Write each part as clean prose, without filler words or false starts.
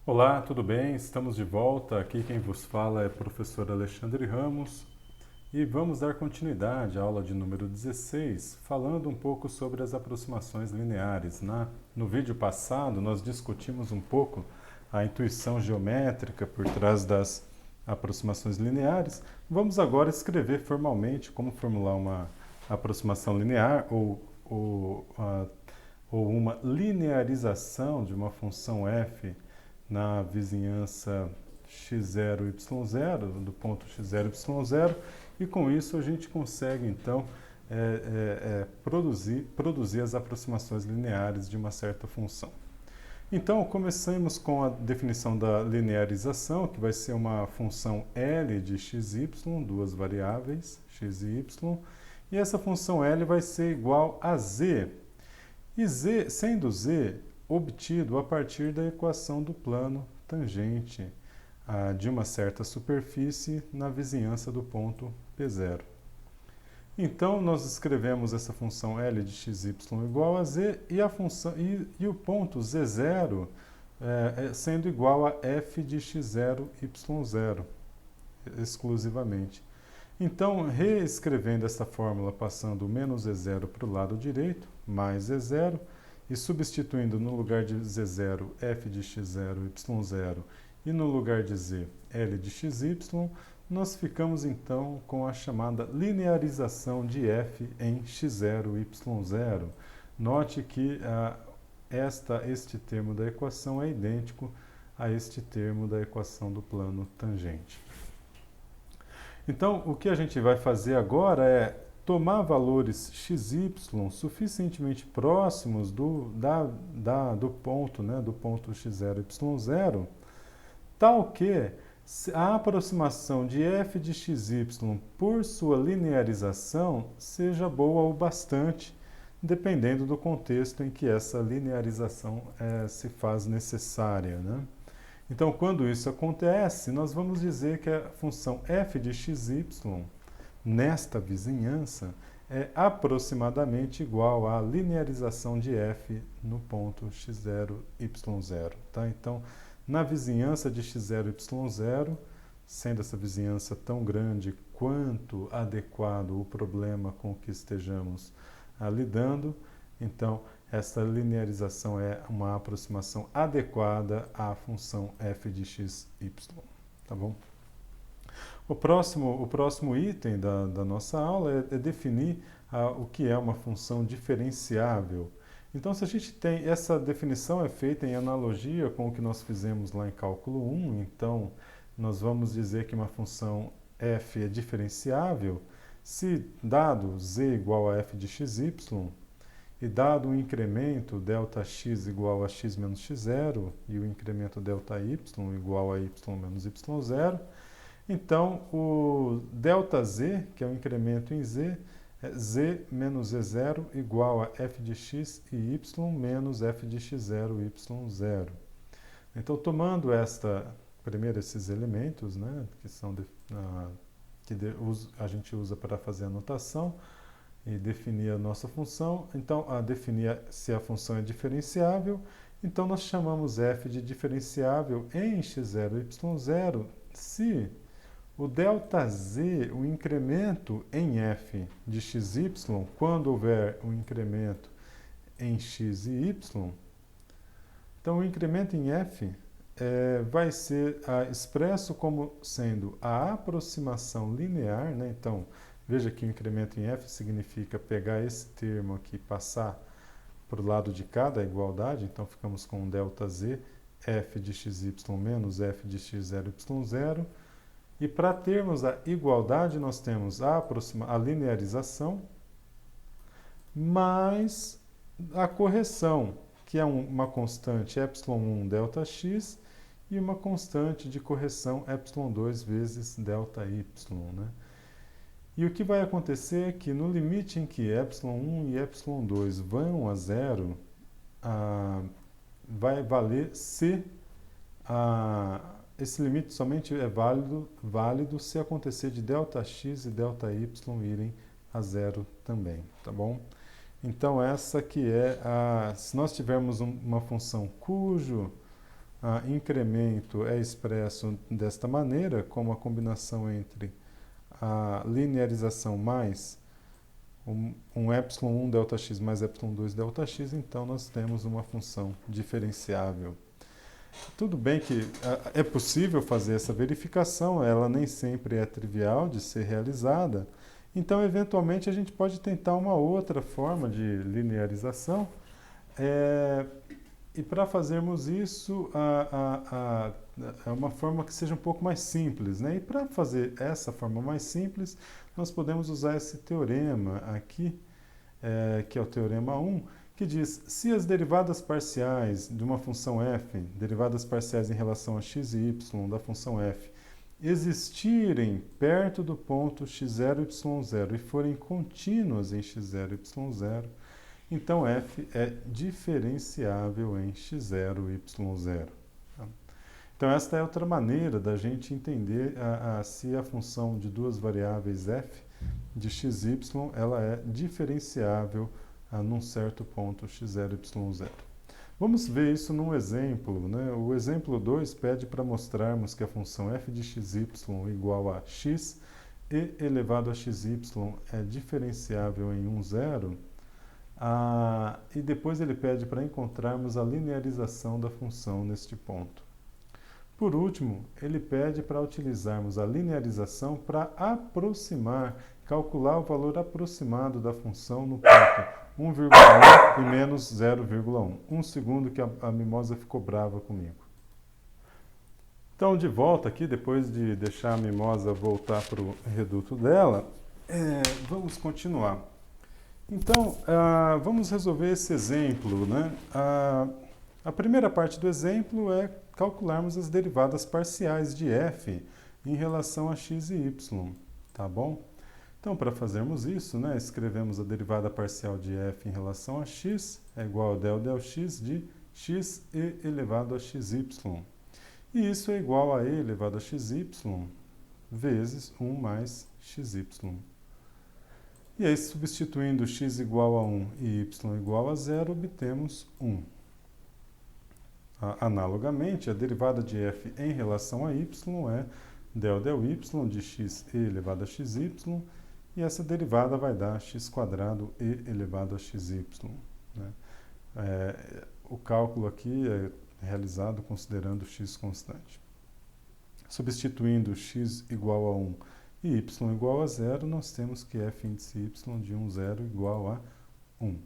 Olá, tudo bem? Estamos de volta. Aqui quem vos fala é o professor Alexandre Ramos e vamos dar continuidade à aula de número 16, falando um pouco sobre as aproximações lineares. No vídeo passado, nós discutimos um pouco a intuição geométrica por trás das aproximações lineares. Vamos agora escrever formalmente como formular uma aproximação linear ou uma linearização de uma função f na vizinhança x0, y0, do ponto x0, y0, e com isso a gente consegue então produzir as aproximações lineares de uma certa função. Então, começamos com a definição da linearização, que vai ser uma função L de xy, duas variáveis, x e y, e essa função L vai ser igual a z. E z, sendo z obtido a partir da equação do plano tangente de uma certa superfície na vizinhança do ponto P0. Então, nós escrevemos essa função L de xy igual a z e, e o ponto z0 sendo igual a f de x0, y0, exclusivamente. Então, reescrevendo essa fórmula, passando o menos z0 para o lado direito, mais z0, e substituindo no lugar de z0, f de x0, y0, e no lugar de z, L de xy, nós ficamos então com a chamada linearização de f em x0, y0. Note que este termo da equação é idêntico a este termo da equação do plano tangente. Então, o que a gente vai fazer agora é tomar valores xy suficientemente próximos do ponto, do ponto x0, y0, tal que a aproximação de f de xy por sua linearização seja boa o bastante, dependendo do contexto em que essa linearização se faz necessária, né? Então, quando isso acontece, nós vamos dizer que a função f de xy, nesta vizinhança, é aproximadamente igual à linearização de f no ponto x0, y0. Tá? Então, na vizinhança de x0, y0, sendo essa vizinhança tão grande quanto adequado o problema com que estejamos lidando, então, essa linearização é uma aproximação adequada à função f de xy. Tá bom? O próximo item da nossa aula é definir o que é uma função diferenciável. Então, se a gente tem essa definição é feita em analogia com o que nós fizemos lá em cálculo 1, então nós vamos dizer que uma função f é diferenciável se dado z igual a f de xy, e dado o incremento ΔX igual a x menos x0 e o incremento ΔY igual a y menos y0, então o ΔZ, que é o incremento em z, é z menos z0 igual a f de x e y menos f de x0 e y0. Então, tomando primeiro esses elementos, né, que são a gente usa para fazer a notação, e definir a nossa função, então definir se a função é diferenciável, então nós chamamos f de diferenciável em x0 e y0 se o ΔZ, o incremento em f de xy, quando houver um incremento em x e y, então o incremento em f vai ser expresso como sendo a aproximação linear, né? Então, veja que o incremento em f significa pegar esse termo aqui e passar para o lado de cá da igualdade, então ficamos com ΔZ, f de xy menos f de x0, y0, e para termos a igualdade nós temos a linearização mais a correção, que é uma constante ε1 ΔX e uma constante de correção ε2 vezes ΔY, né? E o que vai acontecer é que no limite em que ε1 e ε2 vão a zero, vai valer se esse limite somente é válido se acontecer de ΔX e ΔY irem a zero também, tá bom? Então essa que é se nós tivermos uma função cujo incremento é expresso desta maneira, como a combinação entre a linearização mais um epsilon 1 ΔX mais epsilon 2 ΔX, então nós temos uma função diferenciável. Tudo bem que é possível fazer essa verificação, ela nem sempre é trivial de ser realizada, então eventualmente a gente pode tentar uma outra forma de linearização, e para fazermos isso, é uma forma que seja um pouco mais simples, né? E para fazer essa forma mais simples, nós podemos usar esse teorema aqui, que é o teorema 1, que diz, se as derivadas parciais de uma função f, derivadas parciais em relação a x e y da função f, existirem perto do ponto x0, y0 e forem contínuas em x0, y0, então f é diferenciável em x0, y0. Então esta é outra maneira da gente entender se a função de duas variáveis f de x, y, ela é diferenciável num certo ponto x0, y0. Vamos ver isso num exemplo, né? O exemplo 2 pede para mostrarmos que a função f de xy igual a x e elevado a xy é diferenciável em 1, 0. E depois ele pede para encontrarmos a linearização da função neste ponto. Por último, ele pede para utilizarmos a linearização para calcular o valor aproximado da função no ponto 1,1 e menos 0,1. Um segundo que a Mimosa ficou brava comigo. Então, de volta aqui, depois de deixar a Mimosa voltar para o reduto dela, vamos continuar. Então, vamos resolver esse exemplo, né? A primeira parte do exemplo é calcularmos as derivadas parciais de f em relação a x e y, tá bom? Então, para fazermos isso, né, escrevemos a derivada parcial de f em relação a x é igual a del de x e elevado a xy. E isso é igual a e elevado a xy vezes 1 mais xy. E aí, substituindo x igual a 1 e y igual a 0, obtemos 1. Analogamente, a derivada de f em relação a y é del y de x e elevado a xy, e essa derivada vai dar x² e elevado a xy. Né? O cálculo aqui é realizado considerando x constante. Substituindo x igual a 1 e y igual a 0, nós temos que f índice y de 1, 0 igual a 1.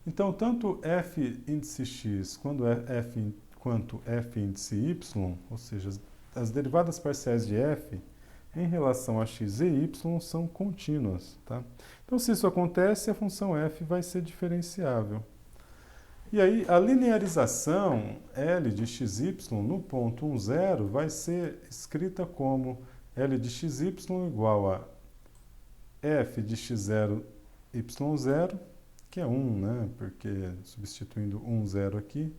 Então, tanto f índice x quanto f índice y, ou seja, as derivadas parciais de f em relação a x e y são contínuas. Tá? Então, se isso acontece, a função f vai ser diferenciável. E aí, a linearização L de xy no ponto 1, 0 vai ser escrita como L de xy igual a f de x0, y0, que é 1, né? Porque substituindo 1, 0 aqui,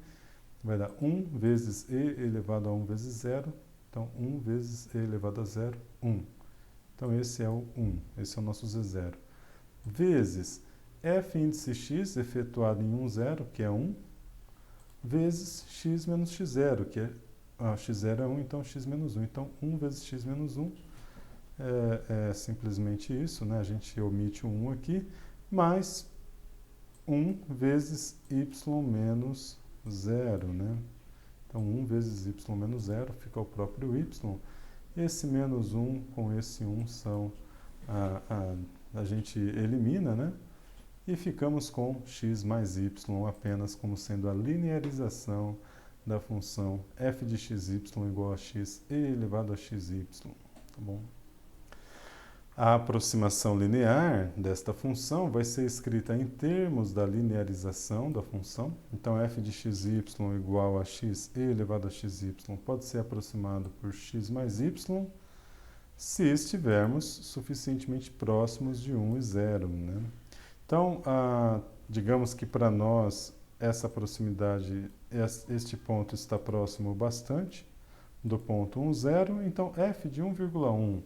vai dar 1 vezes e elevado a 1 vezes 0. Então, 1 vezes e elevado a 0, 1. Então, esse é o 1, esse é o nosso Z0. Vezes f índice x efetuado em 1, 0, que é 1, vezes x menos x0, que é... x0 é 1, então x menos 1. Então, 1 vezes x menos 1 é simplesmente isso, né? A gente omite o 1 aqui, mais 1 vezes y menos 0, né? Então, 1 vezes y menos 0 fica o próprio y. Esse menos 1 com esse 1 são... a gente elimina, né? E ficamos com x mais y apenas como sendo a linearização da função f de xy igual a x e elevado a xy. Tá bom? A aproximação linear desta função vai ser escrita em termos da linearização da função. Então, f de xy igual a x e elevado a xy pode ser aproximado por x mais y se estivermos suficientemente próximos de 1 e 0. Né? Então, digamos que para nós essa proximidade, este ponto está próximo bastante do ponto 1, 0. Então, f de 1,1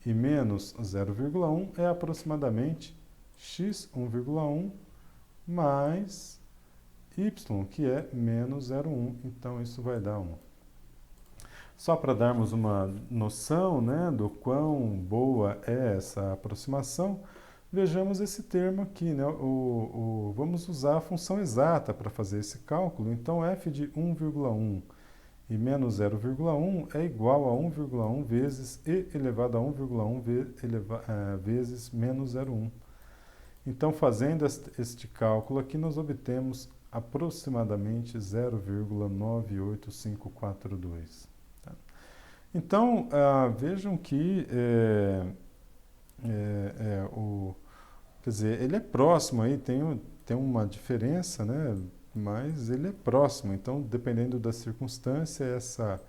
e menos 0,1 é aproximadamente x 1,1 mais y, que é menos 0,1. Então, isso vai dar 1. Só para darmos uma noção, né, do quão boa é essa aproximação, vejamos esse termo aqui, né? Vamos usar a função exata para fazer esse cálculo. Então, f de 1,1 e menos 0,1 é igual a 1,1 vezes e elevado a 1,1 vezes menos 0,1. Então, fazendo este cálculo aqui, nós obtemos aproximadamente 0,98542. Tá? Então, vejam que quer dizer, ele é próximo aí, tem uma diferença, né? Mas ele é próximo. Então, dependendo da circunstância, essa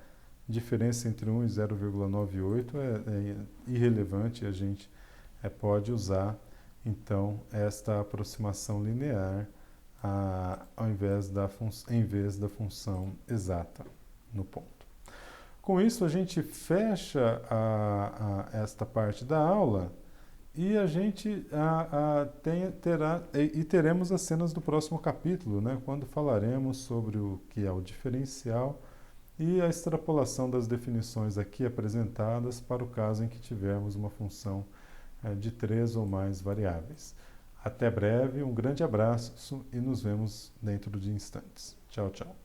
diferença entre 1 e 0,98 é irrelevante. A gente pode usar, então, esta aproximação linear em vez da função exata no ponto. Com isso, a gente fecha esta parte da aula e a gente teremos as cenas do próximo capítulo, né, quando falaremos sobre o que é o diferencial e a extrapolação das definições aqui apresentadas para o caso em que tivermos uma função de 3 ou mais variáveis. Até breve, um grande abraço e nos vemos dentro de instantes. Tchau, tchau.